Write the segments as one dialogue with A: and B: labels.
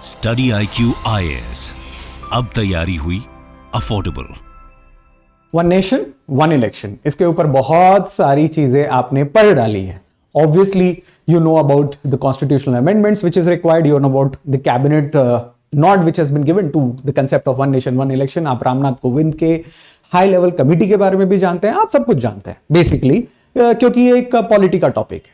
A: Study IQ IAS, अब तैयारी हुई affordable.
B: One nation one election, इसके ऊपर बहुत सारी चीजें आपने पढ़ डाली है। Obviously you know about the constitutional amendments which is required, you know about the cabinet note which has been given to the concept of one nation one election. आप रामनाथ कोविंद के हाई लेवल कमिटी के बारे में भी जानते हैं, आप सब कुछ जानते हैं बेसिकली, क्योंकि ये एक पॉलिटी का टॉपिक है।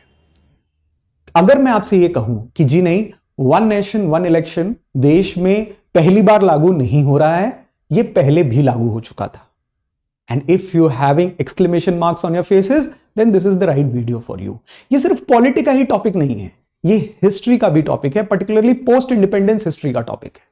B: अगर मैं आपसे ये कहूं कि जी नहीं, वन नेशन वन इलेक्शन देश में पहली बार लागू नहीं हो रहा है, ये पहले भी लागू हो चुका था। And if you having exclamation marks on your faces, then this is the right video for you. ये सिर्फ पॉलिटी का ही टॉपिक नहीं है, ये हिस्ट्री का भी टॉपिक है, पर्टिकुलरली पोस्ट इंडिपेंडेंस हिस्ट्री का टॉपिक है।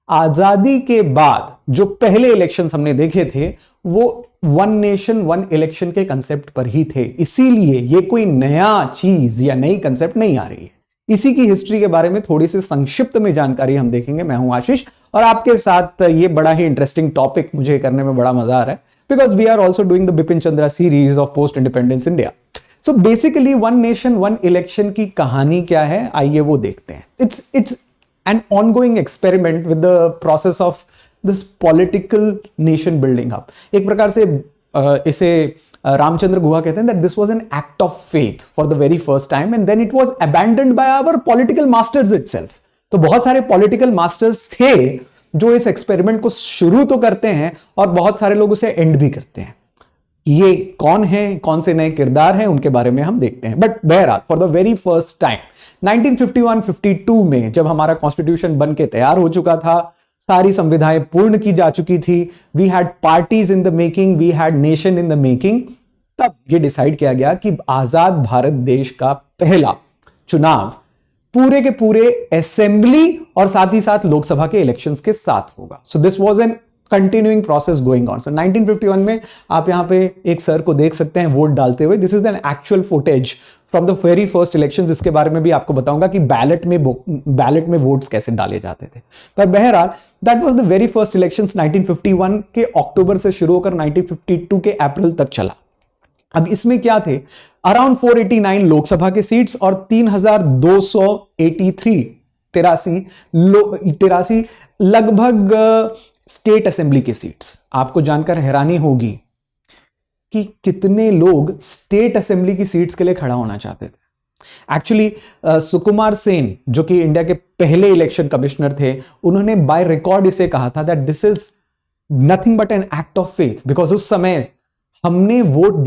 B: आजादी के बाद जो पहले इलेक्शंस हमने देखे थे वो वन नेशन वन इलेक्शन के कंसेप्ट पर ही थे, इसीलिए ये कोई नया चीज या नई कंसेप्ट नहीं आ रही है। इसी की हिस्ट्री के बारे में थोड़ी सी संक्षिप्त में जानकारी हम देखेंगे। मैं हूं आशीष और आपके साथ ये बड़ा ही इंटरेस्टिंग टॉपिक मुझे करने में बड़ा मजा आ रहा है, because we are also doing the Bipin Chandra series of post independence India. So basically one nation one election की कहानी क्या है, आइए वो देखते हैं। It's an ongoing experiment with the process of this political nation building up. एक प्रकार से इसे रामचंद्र गुहा कहते हैं that this was an act of faith for the very first time and then it was abandoned by our political masters itself. तो बहुत सारे political masters थे जो इस एक्सपेरिमेंट को शुरू तो करते हैं और बहुत सारे लोग उसे एंड भी करते हैं। ये कौन है, कौन से नए किरदार हैं, उनके बारे में हम देखते हैं। बट बहरहाल for the very first time 1951-52 में जब हमारा कॉन्स्टिट्यूशन बन के तैयार हो चुका था, सारी संविधाएं पूर्ण की जा चुकी थी, we had parties in the making, we had nation in the making, तब ये डिसाइड किया गया कि आजाद भारत देश का पहला चुनाव पूरे के पूरे असेंबली और साथ ही साथ लोकसभा के इलेक्शंस के साथ होगा। So this was an continuing process going on. So 1951 में आप यहां पे एक सर को देख सकते हैं वोट डालते हुए। This is an actual footage from the very first elections. इसके बारे में भी आपको बताऊंगा कि बैलेट में वोट्स कैसे डाले जाते थे। पर बहरहाल that was the very first elections. 1951 के अक्टूबर से शुरू होकर 1952 के अप्रैल तक चला। अब इसमें क्या थे, अराउंड 489 लोकसभा के सीट्स और 3283 लगभग स्टेट असेंबली की सीट्स। आपको जानकर हैरानी होगी कि कितने लोग स्टेट असेंबली की सीट्स के लिए खड़ा होना चाहते थे। एक्चुअली सुकुमार सेन जो कि इंडिया के पहले इलेक्शन कमिश्नर थे, उन्होंने बाय रिकॉर्ड इसे कहा था that this is nothing but an act of faith, because उस समय हमने वोट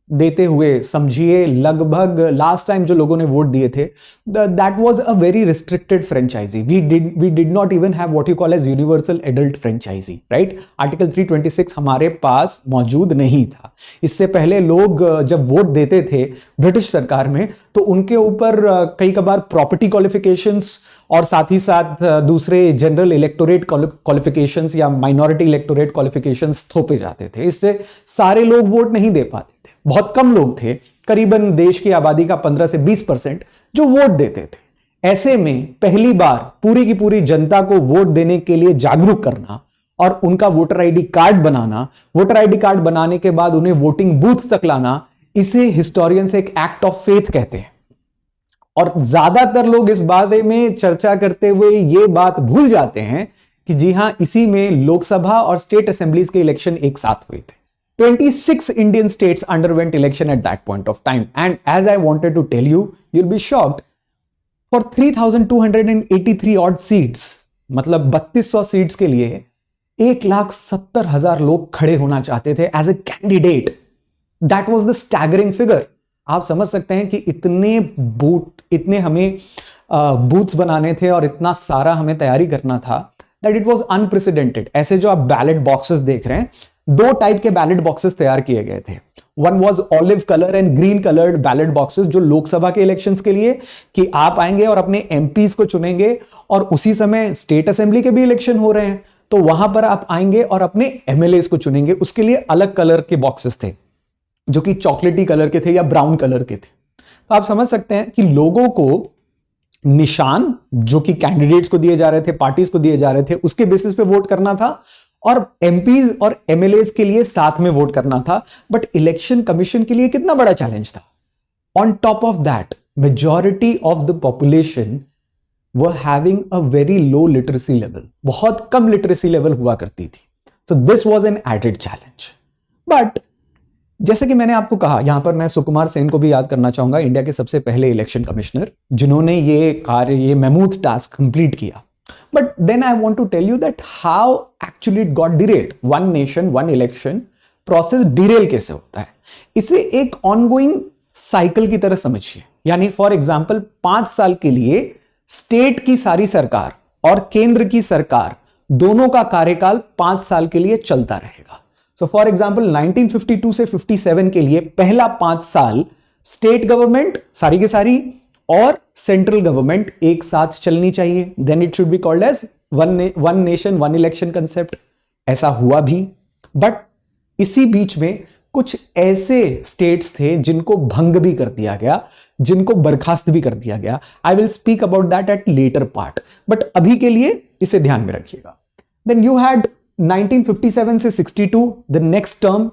B: देते हुए समझिए लगभग लास्ट टाइम जो लोगों ने वोट दिए थे that was a very restricted franchise. We did not even have what you call as universal adult franchise, right. Article 326 हमारे पास मौजूद नहीं था। इससे पहले लोग जब वोट देते थे ब्रिटिश सरकार में तो उनके ऊपर कई कबार प्रॉपर्टी क्वालिफिकेशंस और साथ ही साथ दूसरे जनरल इलेक्टोरेट क्वालिफिकेशंस या माइनॉरिटी इलेक्टोरेट क्वालिफिकेशंस थोपे जाते थे। इससे सारे लोग वोट नहीं दे पाते थे। बहुत कम लोग थे, करीबन देश की आबादी का 15 से 20% जो वोट देते थे। ऐसे में पहली बार पूरी की पूरी जनता को वोट देने के लिए जागरूक करना और उनका वोटर आईडी कार्ड बनाना, वोटर आईडी कार्ड बनाने के बाद उन्हें वोटिंग बूथ तक लाना, इसे हिस्टोरियंस एक एक्ट ऑफ फेथ कहते हैं। और ज्यादातर लोग इस बारे में चर्चा करते हुए ये बात भूल जाते हैं कि जी हां, इसी में लोकसभा और स्टेट असेंबलीज के इलेक्शन एक साथ हुए थे। 26 Indian states underwent election at that point of time, and as I wanted to tell you, you'll be shocked. For 3,283 odd seats, मतलब 3200 सीट्स के लिए 1,70,000 लोग खड़े होना चाहते थे as a candidate. That was the staggering figure. आप समझ सकते हैं कि इतने हमें बूथ्स बनाने थे और इतना सारा हमें तैयारी करना था, दैट इट वाज अनप्रेसिडेंटेड। ऐसे जो आप बैलेट बॉक्सेस देख रहे हैं, दो टाइप के बैलेट बॉक्सेस तैयार किए गए थे। One was olive colour and green coloured ballot boxes, जो लोकसभा के इलेक्शंस के लिए कि आप आएंगे और अपने एमपीज को चुनेंगे और उसी समय स्टेट असेंबली के भी इलेक्शन हो रहे हैं तो वहां पर आप आएंगे और अपने एमएलएस को चुनेंगे। उसके लिए अलग कलर के बॉक्सेस थे जो कि चॉकलेटी कलर के थे या ब्राउन कलर के थे। तो आप समझ सकते हैं कि लोगों को निशान जो कि कैंडिडेट्स को दिए जा रहे थे, पार्टीज को दिए जा रहे थे, उसके बेसिस पे वोट करना था और एमपीज और एमएलएस के लिए साथ में वोट करना था। बट इलेक्शन कमीशन के लिए कितना बड़ा चैलेंज था। On top of that, majority of the population were having a very low literacy level. बहुत कम लिटरेसी लेवल हुआ करती थी. So this was an added challenge. But जैसे कि मैंने आपको कहा, यहां पर मैं सुकुमार सेन को भी याद करना चाहूंगा, इंडिया के सबसे पहले इलेक्शन कमिश्नर जिन्होंने ये मेमूथ टास्क कंप्लीट किया. But then I want to tell you that how actually it got derailed. One nation one election process derail कैसे होता है, इसे एक ऑनगोइंग साइकिल की तरह समझिए. यानी फॉर एग्जाम्पल 5 साल के लिए स्टेट की सारी सरकार और केंद्र की सरकार दोनों का कार्यकाल 5 साल के लिए चलता रहेगा. सो फॉर एग्जाम्पल 1952 से 57 के लिए पहला 5 साल स्टेट गवर्नमेंट सारी के सारी और सेंट्रल गवर्नमेंट एक साथ चलनी चाहिए. Then it should be called as one nation one election concept. ऐसा हुआ भी, बट इसी बीच में कुछ ऐसे स्टेट्स थे जिनको भंग भी कर दिया गया, जिनको बर्खास्त भी कर दिया गया. I will speak about that at later part, but अभी के लिए इसे ध्यान में रखिएगा. देन यू हैड 1957 से 62 द नेक्स्ट टर्म.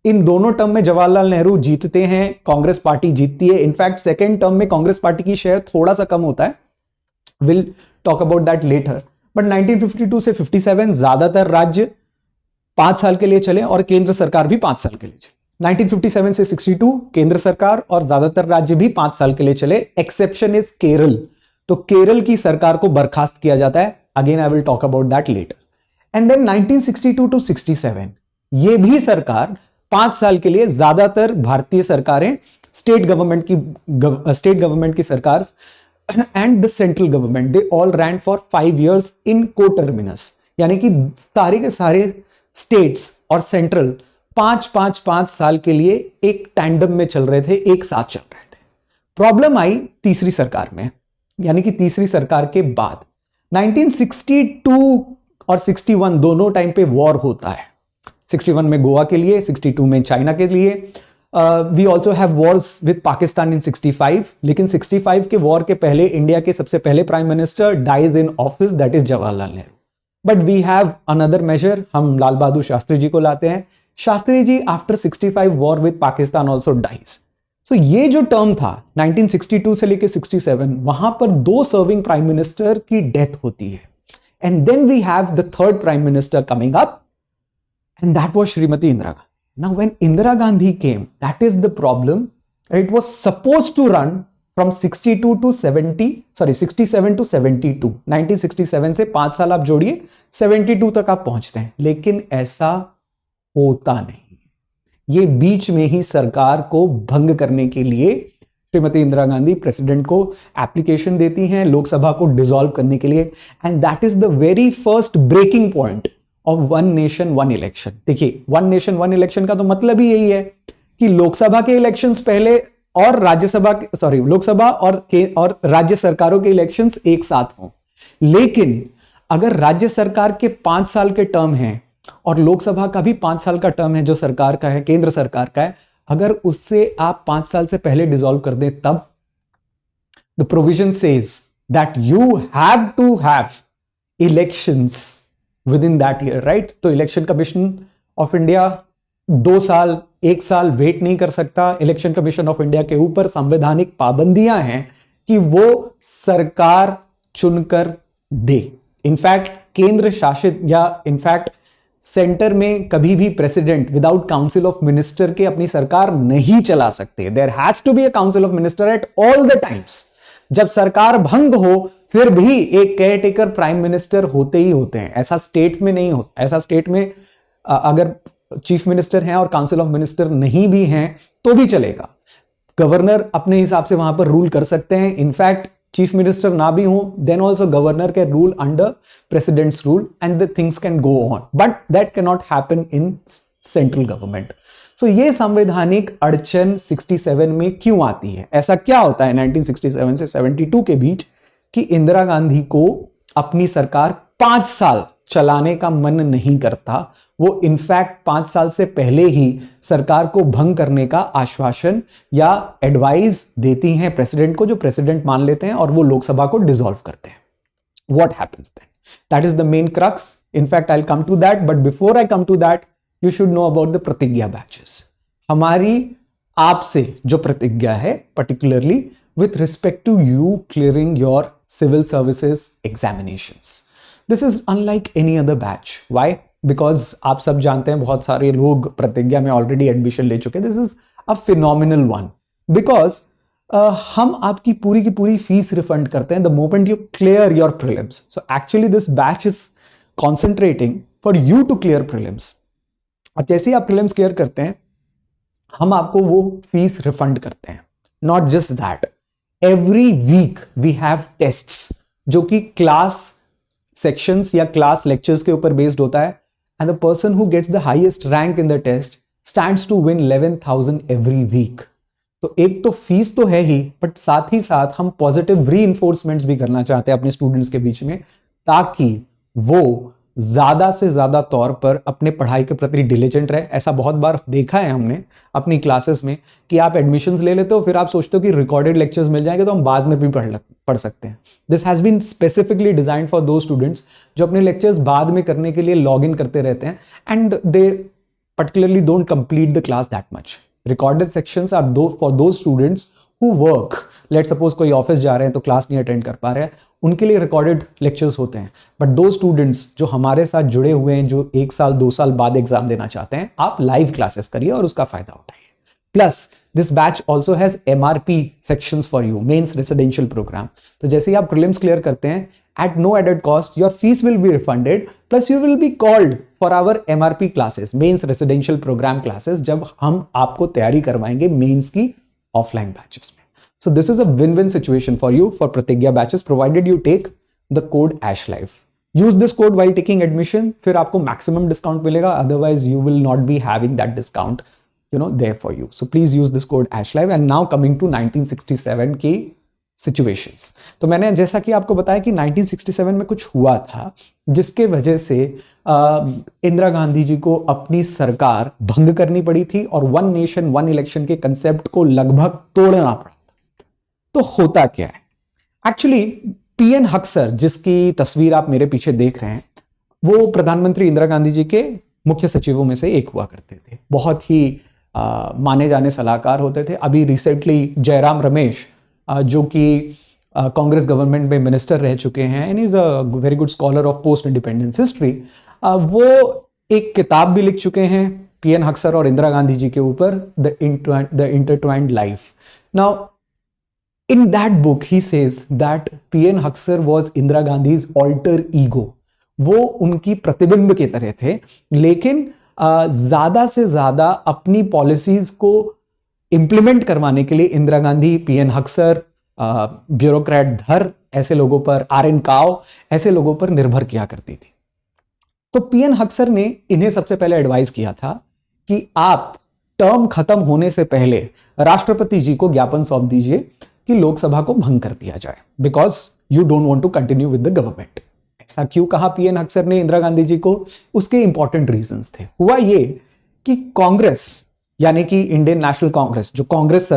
B: इन दोनों टर्म में जवाहरलाल नेहरू जीतते हैं, कांग्रेस पार्टी जीतती है. इनफैक्ट सेकेंड टर्म में कांग्रेस पार्टी की शेयर थोड़ा सा कम होता है. Will talk about that later. But 1952 से 57 ज्यादातर राज्य 5 साल के लिए चले और केंद्र सरकार भी 5 साल के लिए चले. 1957 से 62 केंद्र सरकार और ज्यादातर राज्य भी 5 साल के लिए चले. Exception is Kerala. तो केरल की सरकार को बर्खास्त किया जाता है. Again I will talk about that later. And then 1962 to 67 ये भी सरकार 5 साल के लिए, ज्यादातर भारतीय सरकारें स्टेट गवर्नमेंट की सरकार and the central government they all rain for 5 years इन कोटर्मिनस. यानी कि सारे के सारे स्टेट्स और सेंट्रल 5 साल के लिए एक टैंडम में चल रहे थे, एक साथ चल रहे थे. प्रॉब्लम आई तीसरी सरकार में, यानी कि तीसरी सरकार के बाद 1962 और 61 दोनों टाइम पे वॉर होता है. 61 में गोवा के लिए, 62 में चाइना के लिए. We also have wars with Pakistan in 65. लेकिन 65 के वॉर के पहले इंडिया के सबसे पहले prime minister dies in office, that is Jawaharlal Nehru. But we have another major, हम लाल बहादुर शास्त्री जी को लाते हैं. Shastri ji after 65 war with Pakistan also dies. So ये जो टर्म था 1962 से लेकर 67, वहां पर 2 सर्विंग प्राइम मिनिस्टर की डेथ होती है. And then we have the third prime minister coming up, and that was Srimati Indira Gandhi. Now when Indira Gandhi came, that is the problem. It was supposed to run from 67 to 72. 1967 से 5 साल आप जोड़िए, 72 तक आप पहुंचते हैं. लेकिन ऐसा होता नहीं. ये बीच में ही सरकार को भंग करने के लिए श्रीमती इंदिरा गांधी प्रेसिडेंट को एप्लीकेशन देती हैं लोकसभा को डिसॉल्व करने के लिए. And that is the very first breaking point of one nation one election. देखिए, वन नेशन वन इलेक्शन का तो मतलब ही यही है कि लोकसभा के इलेक्शंस पहले और लोकसभा और राज्य सरकारों के इलेक्शंस एक साथ हों. लेकिन अगर राज्य सरकार के 5 साल के टर्म हैं और लोकसभा का भी 5 साल का टर्म है जो सरकार का है, केंद्र सरकार का है, अगर उससे आप 5 साल से पहले डिसॉल्व कर दें, तब the provision says that you have to have elections within that year, right. तो इलेक्शन कमीशन ऑफ इंडिया 2 साल 1 साल वेट नहीं कर सकता. इलेक्शन कमीशन ऑफ इंडिया के ऊपर संवैधानिक पाबंदियां हैं कि वो सरकार चुनकर दे. इनफैक्ट केंद्र शासित या इनफैक्ट सेंटर में कभी भी president without council of minister के अपनी सरकार नहीं चला सकते. There has to be a council of minister at all the times. जब सरकार भंग हो फिर भी एक केयर टेकर प्राइम मिनिस्टर होते ही होते हैं. ऐसा स्टेट्स में नहीं होता. ऐसा स्टेट में अगर चीफ मिनिस्टर हैं और काउंसिल ऑफ मिनिस्टर नहीं भी हैं तो भी चलेगा. गवर्नर अपने हिसाब से वहां पर रूल कर सकते हैं. इनफैक्ट चीफ मिनिस्टर ना भी हो then also governor can rule under presidents rule and the things can go on. But that can not happen in central government. So ये संवैधानिक अड़चन 67 में क्यों आती है? ऐसा क्या होता है 1967 से 72 के बीच कि इंदिरा गांधी को अपनी सरकार 5 साल चलाने का मन नहीं करता? वो इनफैक्ट 5 साल से पहले ही सरकार को भंग करने का आश्वासन या एडवाइस देती हैं प्रेसिडेंट को, जो प्रेसिडेंट मान लेते हैं और वो लोकसभा को डिसॉल्व करते हैं. What happens then? That is the main crux. In fact I will come to that, but before I come to that you should know about the Pratigya batches. हमारी आपसे जो प्रतिज्ञा है, particularly with respect to you clearing your civil services examinations. This is unlike any other batch. Why? Because आप सब जानते हैं बहुत सारे लोग प्रतिज्ञा में ऑलरेडी एडमिशन ले चुके हैं. This is a phenomenal one because हम आपकी पूरी की पूरी फीस रिफंड करते हैं the moment you clear your prelims. So actually this batch is concentrating for you to clear prelims. और जैसे ही आप प्रीलिम्स क्लियर करते हैं हम आपको वो फीस रिफंड करते हैं. Not just that, every week we have tests जो कि क्लास सेक्शंस या क्लास लेक्चर्स के ऊपर बेस्ड होता है. And the person who gets the highest rank in the test stands to win 11,000 every week. तो एक तो फीस तो है ही, बट साथ ही साथ हम पॉजिटिव रीइंफोर्समेंट्स भी करना चाहते हैं अपने स्टूडेंट्स के बीच में, ताकि वो ज्यादा से ज्यादा तौर पर अपने पढ़ाई के प्रति डिलीजेंट रहे. ऐसा बहुत बार देखा है हमने अपनी क्लासेस में कि आप एडमिशंस ले लेते हो, फिर आप सोचते हो कि रिकॉर्डेड लेक्चर्स मिल जाएंगे तो हम बाद में भी पढ़ सकते हैं. This has been specifically designed for दो स्टूडेंट्स जो अपने लेक्चर्स बाद में करने के लिए लॉग इन करते रहते हैं and they particularly don't complete the class that much. Recorded sections are for those students who work. Let's suppose कोई ऑफिस जा रहे हैं तो क्लास नहीं अटेंड कर पा रहे हैं, उनके लिए रिकॉर्डेड लेक्चर्स होते हैं. बट दो स्टूडेंट्स जो हमारे साथ जुड़े हुए हैं, जो 1 साल 2 साल बाद एग्जाम देना चाहते हैं, आप लाइव क्लासेस करिए और उसका फायदा उठाइए. Plus this batch also has MRP sections for you, mains residential programme. तो जैसे ही आप प्रीलिम्स क्लियर करते हैं, at no added cost your fees will be refunded, plus you will be called for our MRP classes, mains residential programme classes, जब हम आपको तैयारी करवाएंगे मेंस की ऑफलाइन बैचेस में. So this is a win-win situation for you for Pratigya batches, provided you take the code ASHLIVE. Use this code while taking admission, फिर आपको maximum discount मिलेगा, otherwise you will not be having that discount, there for you. So please use this code ASHLIVE. And now coming to 1967 की situations. तो मैंने जैसा कि आपको बताया कि 1967 में कुछ हुआ था जिसके वजह से इंदिरा गांधी जी को अपनी सरकार भंग करनी पड़ी थी और 1 नेशन 1 इलेक्शन के कंसेप्ट को लगभग तोड़ना पड़ा. तो होता क्या है एक्चुअली, PN हक्सर जिसकी तस्वीर आप मेरे पीछे देख रहे हैं, वो प्रधानमंत्री इंदिरा गांधी जी के मुख्य सचिवों में से एक हुआ करते थे. बहुत ही माने जाने सलाहकार होते थे. अभी रिसेंटली जयराम रमेश जो कि कांग्रेस गवर्नमेंट में मिनिस्टर रह चुके हैं and is a very good scholar of post independence history, वो एक किताब भी लिख चुके हैं PN हक्सर और इंदिरा गांधी जी के ऊपर, the intertwined life. Now in that book he says that PN Haksar was Indira Gandhi's alter ego. वो उनकी प्रतिबिंब की तरह थे, लेकिन ज्यादा से ज्यादा अपनी पॉलिसीज को इंप्लीमेंट करवाने के लिए इंदिरा गांधी, PN हक्सर, ब्यूरोक्रेट धर ऐसे लोगों पर, RN काव ऐसे लोगों पर निर्भर किया करती थी. तो PN हक्सर ने इन्हें सबसे पहले एडवाइस किया था कि आप टर्म खत्म होने से पहले राष्ट्रपति जी को ज्ञापन सौंप दीजिए कि लोकसभा को भंग कर दिया जाए, because you don't want to continue with the government. ऐसा क्यों कहा PN हक्सर ने इंदिरा गांधी जी को? उसके इंपॉर्टेंट रीजंस थे. हुआ ये कि कांग्रेस यानी कि इंडियन नेशनल कांग्रेस जो कांग्रेस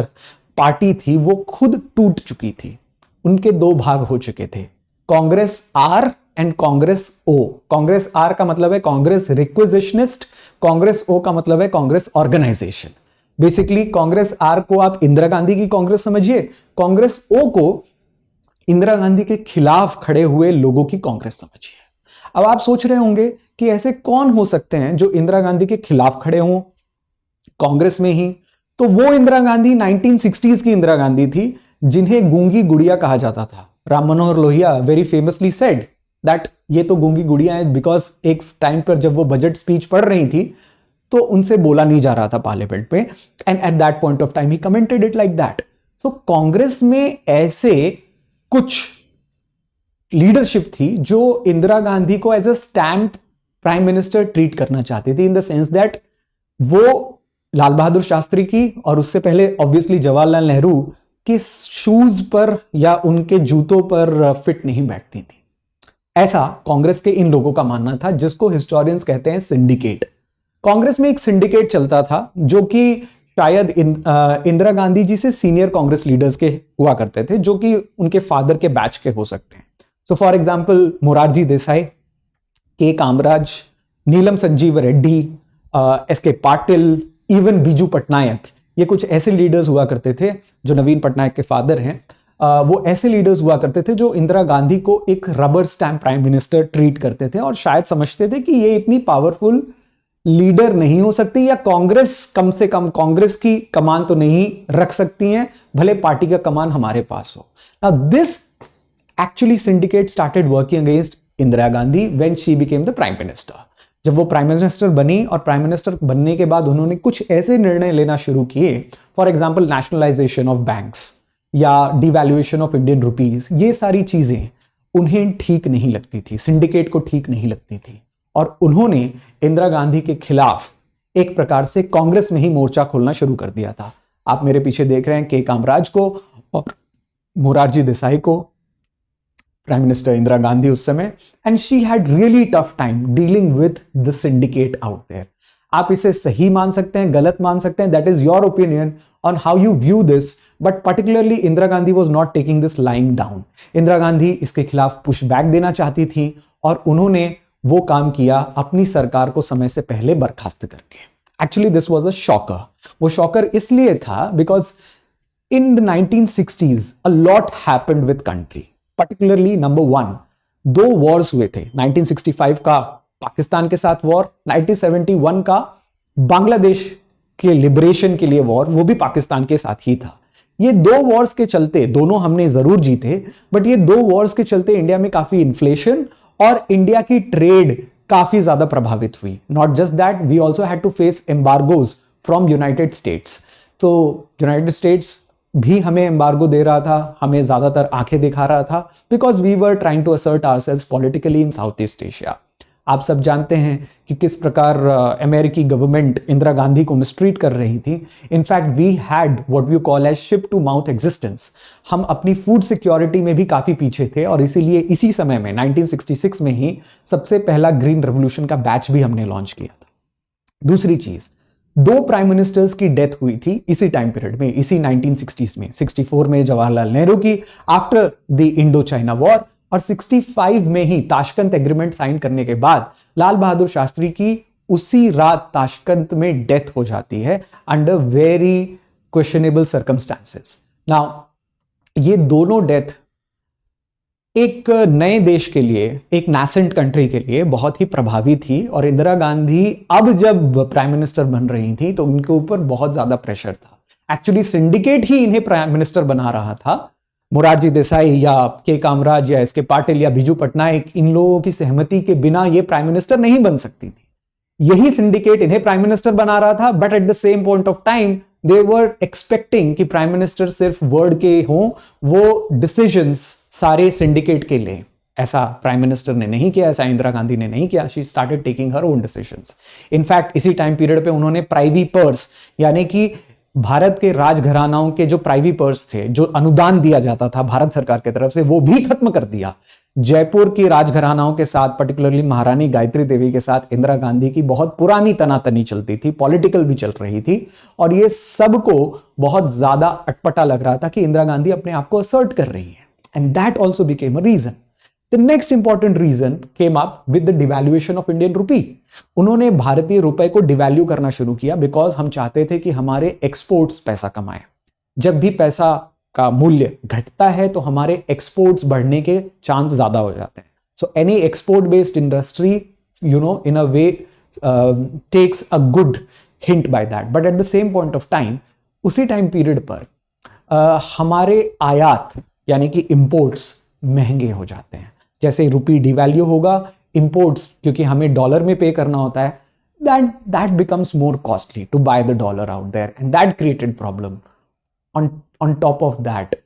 B: पार्टी थी वो खुद टूट चुकी थी. उनके 2 भाग हो चुके थे, Congress R and Congress O. Congress R का मतलब है कांग्रेस रिक्विजिशनिस्ट, कांग्रेस O का मतलब है Congress organisation. Basically Congress R को आप इंदिरा गांधी की कांग्रेस समझिए, कांग्रेस O को इंदिरा गांधी के खिलाफ खड़े हुए लोगों की कांग्रेस समझिए. अब आप सोच रहे होंगे कि ऐसे कौन हो सकते हैं जो इंदिरा गांधी के खिलाफ खड़े हों कांग्रेस में ही? तो वो इंदिरा गांधी 1960s की इंदिरा गांधी थी जिन्हें गूंगी गुड़िया कहा जाता था. Ram Manohar Lohia very famously said that ये तो गूंगी गुड़िया है, बिकॉज एक टाइम पर जब वो बजट स्पीच पढ़ रही थी तो उनसे बोला नहीं जा रहा था पार्लियामेंट में, and at that point of time he commented it like that. So Congress में ऐसे कुछ लीडरशिप थी जो इंदिरा गांधी को as a stamp prime minister treat करना चाहती थी, इन द सेंस दैट वो लाल बहादुर शास्त्री की और उससे पहले ऑब्वियसली जवाहरलाल नेहरू के शूज पर या उनके जूतों पर फिट नहीं बैठती थी. ऐसा कांग्रेस के इन लोगों का मानना था, जिसको हिस्टोरियंस कहते हैं सिंडिकेट. कांग्रेस में एक सिंडिकेट चलता था जो कि शायद इंदिरा गांधी जी से सीनियर कांग्रेस लीडर्स के हुआ करते थे, जो कि उनके फादर के बैच के हो सकते हैं. So for example Morarji Desai, के कामराज, नीलम संजीव रेड्डी, SK पाटिल, इवन बीजू पटनायक, ये कुछ ऐसे लीडर्स हुआ करते थे जो नवीन पटनायक के फादर हैं, वो ऐसे लीडर्स हुआ करते थे जो इंदिरा गांधी को एक rubber stamp prime minister treat करते थे और शायद समझते थे कि ये इतनी पावरफुल लीडर नहीं हो सकती, या कांग्रेस कम से कम कांग्रेस की कमान तो नहीं रख सकती हैं, भले पार्टी का कमान हमारे पास हो। Now this actually syndicate started working against Indira Gandhi when she became the prime minister. जब वो प्राइम मिनिस्टर बनी और प्राइम मिनिस्टर बनने के बाद उन्होंने कुछ ऐसे निर्णय लेना शुरू किए, for example nationalisation of banks या डिवैल्यूएशन ऑफ इंडियन रुपीज, ये सारी चीजें उन्हें ठीक नहीं लगती थी, सिंडिकेट को ठीक नहीं लगती थी, और उन्होंने इंदिरा गांधी के खिलाफ एक प्रकार से कांग्रेस में ही मोर्चा खोलना शुरू कर दिया था। आप मेरे पीछे देख रहे हैं के कामराज को और मोरारजी देसाई को, प्राइम मिनिस्टर इंदिरा गांधी उस समय, and she had really tough time dealing with the syndicate out there. आप इसे सही मान सकते हैं, गलत मान सकते हैं, that is your opinion on how you view this, but particularly Indira Gandhi was not taking this lying down. Indira Gandhi इसके खिलाफ पुश बैक देना चाहती थी और उन्होंने वो काम किया अपनी सरकार को समय से पहले बर्खास्त करके। Actually this was a shocker. वो शॉकर इसलिए था because in the 1960s a lot happened with country, particularly number one, 2 wars हुए थे। 1965 का पाकिस्तान के साथ वॉर, 1971 का बांग्लादेश के लिबरेशन के लिए वॉर, वो भी पाकिस्तान के साथ ही था। ये 2 वॉर्स के चलते, दोनों हमने जरूर जीते, बट ये 2 वॉर्स के चलते इंडिया में काफी इन्फ्लेशन और इंडिया की ट्रेड काफी ज्यादा प्रभावित हुई। Not just that, we also had to face embargoes from United States. तो यूनाइटेड स्टेट्स भी हमें एम्बार्गो दे रहा था, हमें ज्यादातर आंखें दिखा रहा था, because we were trying to assert ourselves politically in South East Asia. आप सब जानते हैं कि किस प्रकार अमेरिकी गवर्नमेंट इंदिरा गांधी को मिसट्रीट कर रही थी। In fact we had what we call as ship to mouth existence. हम अपनी फूड सिक्योरिटी में भी काफी पीछे थे और इसीलिए इसी समय में 1966 में ही सबसे पहला ग्रीन रेवोल्यूशन का बैच भी हमने लॉन्च किया था। दूसरी चीज, 2 प्राइम मिनिस्टर्स की डेथ हुई थी इसी टाइम पीरियड में, इसी 1960s में। 64 में जवाहरलाल नेहरू की after the Indo China war, और 65 में ही ताशकंद एग्रीमेंट साइन करने के बाद लाल बहादुर शास्त्री की उसी रात ताशकंद में डेथ हो जाती है under very questionable circumstances. Now ये दोनों डेथ एक नए देश के लिए, एक नैसेंट कंट्री के लिए बहुत ही प्रभावी थी, और इंदिरा गांधी अब जब प्राइम मिनिस्टर बन रही थी तो उनके ऊपर बहुत ज्यादा प्रेशर था। एक्चुअली सिंडिकेट ही इन्हें प्राइम मिनिस्टर बना रहा था। मोरारजी देसाई या के कामराज या एस के पाटिल या बिजू पटनायक, इन लोगों की सहमति के बिना ये प्राइम मिनिस्टर नहीं बन सकती थी। यही सिंडिकेट इन्हें प्राइम मिनिस्टर बना रहा था, but at the same point of time they were expecting कि प्राइम मिनिस्टर सिर्फ वर्ड के हों, वो डिसीजंस सारे सिंडिकेट के ले। ऐसा प्राइम मिनिस्टर ने नहीं किया, ऐसा इंदिरा गांधी ने नहीं किया। She started taking her own decisions. In fact इसी टाइम पीरियड पे उन्होंने प्राइवी पर्स, यानी कि भारत के राजघरानाओं के जो प्राइवी पर्स थे, जो अनुदान दिया जाता था भारत सरकार की तरफ से, वो भी खत्म कर दिया। जयपुर की राजघरानाओं के साथ, पर्टिकुलरली महारानी गायत्री देवी के साथ इंदिरा गांधी की बहुत पुरानी तनातनी चलती थी, पॉलिटिकल भी चल रही थी, और ये सबको बहुत ज्यादा अटपटा लग रहा था कि इंदिरा गांधी अपने आप को असर्ट कर रही है, and that also became a reason. The next important reason came up with the devaluation of Indian rupee. उन्होंने भारतीय रुपए को डिवैल्यू करना शुरू किया बिकॉज हम चाहते थे कि हमारे एक्सपोर्ट्स पैसा कमाएं। जब भी पैसा का मूल्य घटता है तो हमारे एक्सपोर्ट्स बढ़ने के चांस ज्यादा हो जाते हैं। So any export based industry, you know, in a way takes a good hint by that. But at the same point of time, उसी टाइम पीरियड पर हमारे आयात यानी कि इंपोर्ट्स महंगे हो जाते हैं। जैसे ही रुपी डिवैल्यू होगा, इंपोर्ट्स, क्योंकि हमें डॉलर में पे करना होता है, that becomes more costly to buy the dollar out there, and that created problem. On top of that,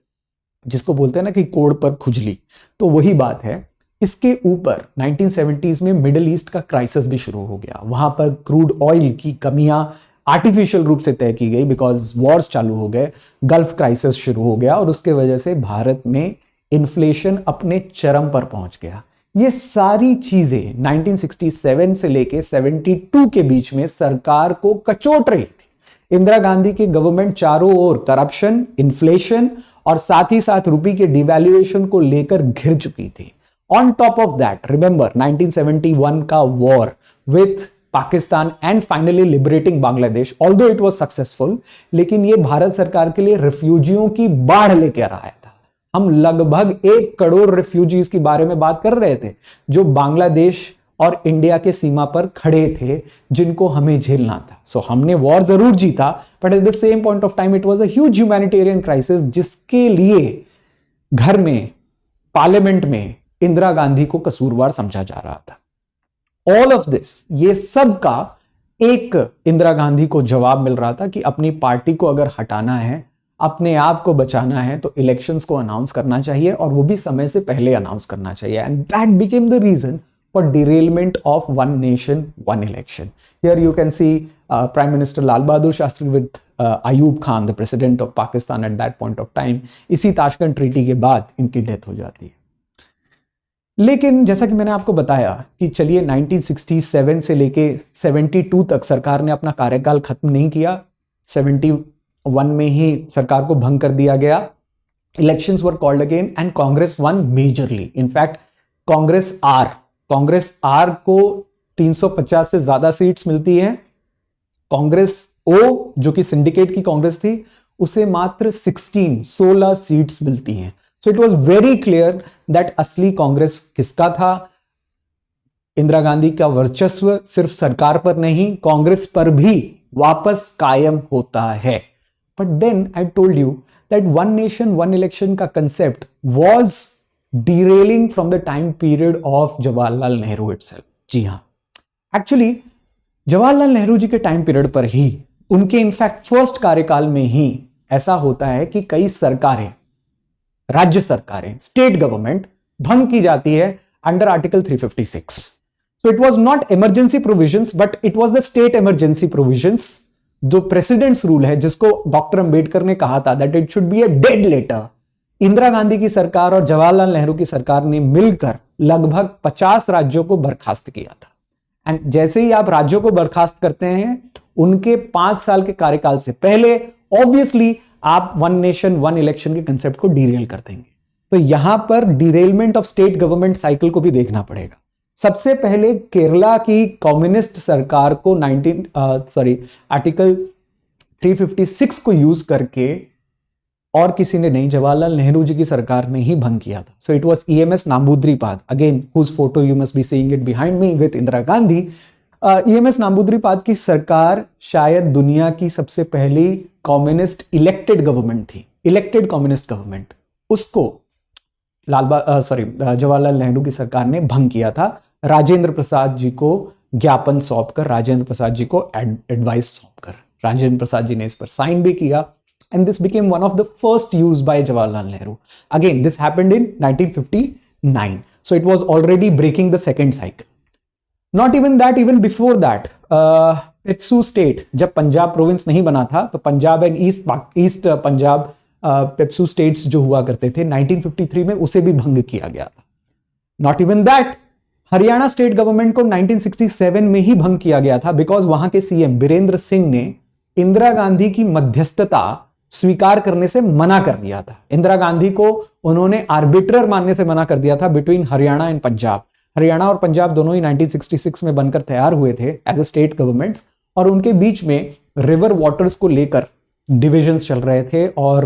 B: जिसको बोलते हैं ना कि कोड़ पर खुजली, तो वही बात है। इसके ऊपर 1970s में मिडिल ईस्ट का क्राइसिस भी शुरू हो गया। वहां पर क्रूड ऑयल की कमियां आर्टिफिशियल रूप से तय की गई बिकॉज वॉर्स चालू हो गए, गल्फ क्राइसिस शुरू हो गया, और उसके वजह से भारत में इन्फ्लेशन अपने चरम पर पहुंच गया। ये सारी चीजें 1967 से लेके 72 के बीच में सरकार को कचोट रही थी। इंदिरा गांधी की गवर्नमेंट चारों ओर करप्शन, इन्फ्लेशन और साथ ही साथ रुपये के डिवैल्यूएशन को लेकर घिर चुकी थी। On top of that, remember 1971 का war with Pakistan and finally liberating Bangladesh, although it was successful, लेकिन ये भारत सरकार के लिए रिफ्यूजियों की बाढ़ लेकर आया था। हम लगभग 1 करोड़ रिफ्यूजीज के बारे में बात कर रहे थे जो बांग्लादेश और इंडिया के सीमा पर खड़े थे, जिनको हमें झेलना था। सो हमने वॉर जरूर जीता, but at the same point of time it was a huge humanitarian crisis, जिसके लिए घर में, पार्लियामेंट में इंदिरा गांधी को कसूरवार समझा जा रहा था। ऑल ऑफ दिस, ये सब का एक इंदिरा गांधी को जवाब मिल रहा था कि अपनी पार्टी को अगर हटाना है, अपने आप को बचाना है, तो इलेक्शंस को अनाउंस करना चाहिए, और वो भी समय से पहले अनाउंस करना चाहिए। And that became the reason for derailment of one nation, one election. Here you can see Prime Minister Lal Bahadur Shastri with Ayub Khan, the president of Pakistan at that point of time. इसी Tashkent treaty के बाद इनकी death हो जाती है। लेकिन जैसा कि मैंने आपको बताया कि चलिए 1967 से लेके 72 तक सरकार ने अपना कार्यकाल खत्म नहीं किया, 71 में ही सरकार को भंग कर दिया गया। Elections were called again and Congress won majorly. In fact, Congress R को 350 से ज्यादा सीट्स मिलती है। कांग्रेस ओ, जो कि सिंडिकेट की कांग्रेस थी, उसे मात्र 16 सीट्स मिलती हैं। सो it was very clear that असली कांग्रेस किसका था। इंदिरा गांधी का वर्चस्व सिर्फ सरकार पर नहीं, कांग्रेस पर भी वापस कायम होता है। But then I told you that one nation one election का concept was derailing from the time period of Jawaharlal Nehru itself। जी हाँ, एक्चुअली जवाहरलाल नेहरू जी के टाइम पीरियड पर ही, उनके इनफैक्ट फर्स्ट कार्यकाल में ही ऐसा होता है कि कई सरकारें, राज्य सरकारें, स्टेट गवर्नमेंट भंग की जाती है under article 356। So it was not emergency provisions, but it was the state emergency provisions, जो प्रेसिडेंट्स रूल है, जिसको डॉक्टर अंबेडकर ने कहा था that it should be a dead letter. Indira Gandhi की सरकार और जवाहरलाल नेहरू की सरकार ने मिलकर लगभग 50 राज्यों को बर्खास्त किया था। एंड जैसे ही आप राज्यों को बर्खास्त करते हैं, उनके 5 साल के कार्यकाल से पहले ऑब्वियसली आप वन नेशन वन इलेक्शन के कंसेप्ट को डिरेल कर देंगे। तो यहां पर derailment of state government cycle को भी देखना पड़ेगा। सबसे पहले केरला की कम्युनिस्ट सरकार को आर्टिकल 356 को यूज करके, और किसी ने नहीं, जवाहरलाल नेहरू जी की सरकार ने ही भंग किया था। So it was EMS Namboodiripad, again whose photo you must be seeing it behind me with Indira Gandhi. EMS Namboodiripad की सरकार शायद दुनिया की सबसे पहली कम्युनिस्ट इलेक्टेड गवर्नमेंट थी, इलेक्टेड कम्युनिस्ट गवर्नमेंट। उसको जवाहरलाल नेहरू की सरकार ने भंग किया था, राजेंद्र प्रसाद जी को ज्ञापन सौंपकर, राजेंद्र प्रसाद जी को एडवाइस सौंपकर। राजेंद्र प्रसाद जी ने इस पर साइन भी किया, and this became one of the first used by Jawaharlal Nehru. Again, this happened in 1959. So it was already breaking the second cycle. Not even that, even before that, PEPSU state, जब Punjab province नहीं बना था, तो Punjab and east Punjab PEPSU states जो हुआ करते थे 1953 में, उसे भी भंग किया गया था। Not even that, Haryana state government को 1967 में ही भंग किया गया था, बिकॉज वहां के सीएम बीरेंद्र सिंह ने इंदिरा गांधी की मध्यस्थता स्वीकार करने से मना कर दिया था। इंदिरा गांधी को उन्होंने आर्बिट्रर मानने से मना कर दिया था बिटवीन हरियाणा एंड पंजाब। हरियाणा और पंजाब दोनों ही 1966 में बनकर तैयार हुए थे एज ए स्टेट गवर्नमेंट्स, और उनके बीच में रिवर वाटर्स को लेकर डिविजन्स चल रहे थे, और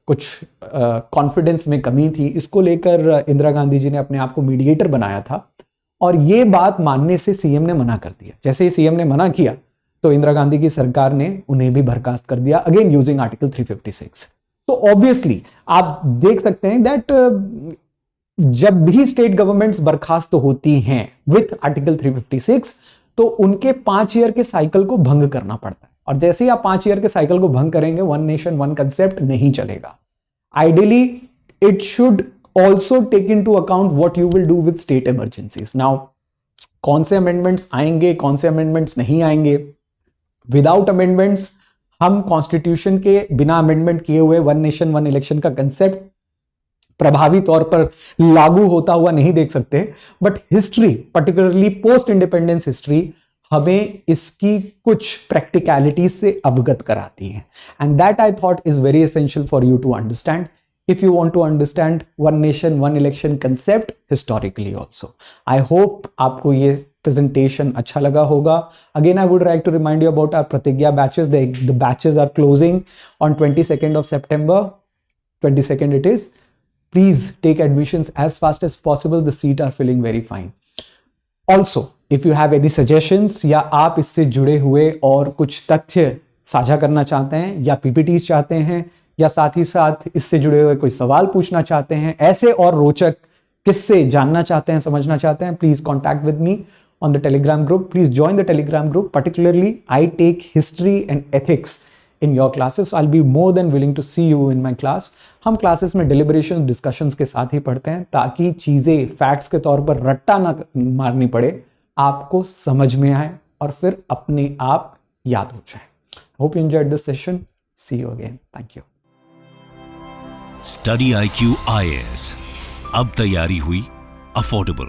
B: कुछ कॉन्फिडेंस में कमी थी। इसको लेकर इंदिरा गांधी जी ने अपने आप को मीडिएटर बनाया था, और ये बात मानने से सीएम ने मना कर दिया। जैसे ही सीएम ने मना किया, तो इंदिरा गांधी की सरकार ने उन्हें भी बर्खास्त कर दिया, अगेन यूजिंग आर्टिकल 356। तो ऑब्वियसली आप देख सकते हैं दैट जब भी स्टेट गवर्नमेंट्स बर्खास्त होती हैं विथ आर्टिकल 356, तो उनके 5 ईयर के साइकिल को भंग करना पड़ता है, और जैसे ही आप 5 ईयर के साइकिल को भंग करेंगे, वन नेशन वन कंसेप्ट नहीं चलेगा। Ideally it should also take into account what you will do with state emergencies. Now कौन से अमेंडमेंट्स आएंगे, कौन से अमेंडमेंट्स नहीं आएंगे। विदाउट अमेंडमेंट्स हम कॉन्स्टिट्यूशन के बिना अमेंडमेंट किए हुए वन नेशन वन इलेक्शन का कंसेप्ट प्रभावी तौर पर लागू होता हुआ नहीं देख सकते, but history, particularly post independence history, हमें इसकी कुछ प्रैक्टिकलिटीज से अवगत कराती है। And that I thought is very essential for you to understand if you want to understand one nation one election concept historically also. I hope आपको ये presentation अच्छा लगा होगा. Again, I would like to remind you about our Pratigya batches. The batches are closing on 22nd of September. 22nd it is. please take admissions as fast as possible. The seats are filling very fine. Also, if you have any suggestions या आप इससे जुड़े हुए और कुछ तथ्य साझा करना चाहते हैं या PPTs चाहते हैं या साथ ही साथ इससे जुड़े हुए कोई सवाल पूछना चाहते हैं, ऐसे और रोचक किससे जानना चाहते हैं, समझना चाहते हैं, please contact with me on the Telegram group. Please join the Telegram group. Particularly I take history and ethics in your classes. I will be more than willing to see you in my class. हम classes में deliberation discussions के साथ ही पढ़ते हैं ताकि चीजें facts के तौर पर रट्टा ना मारनी पड़े, आपको समझ में आए और फिर अपने आप याद हो जाए. Hope you enjoyed this session. See you again. Thank you.
A: Study IQ IAS, अब तैयारी हुई अफोर्डेबल.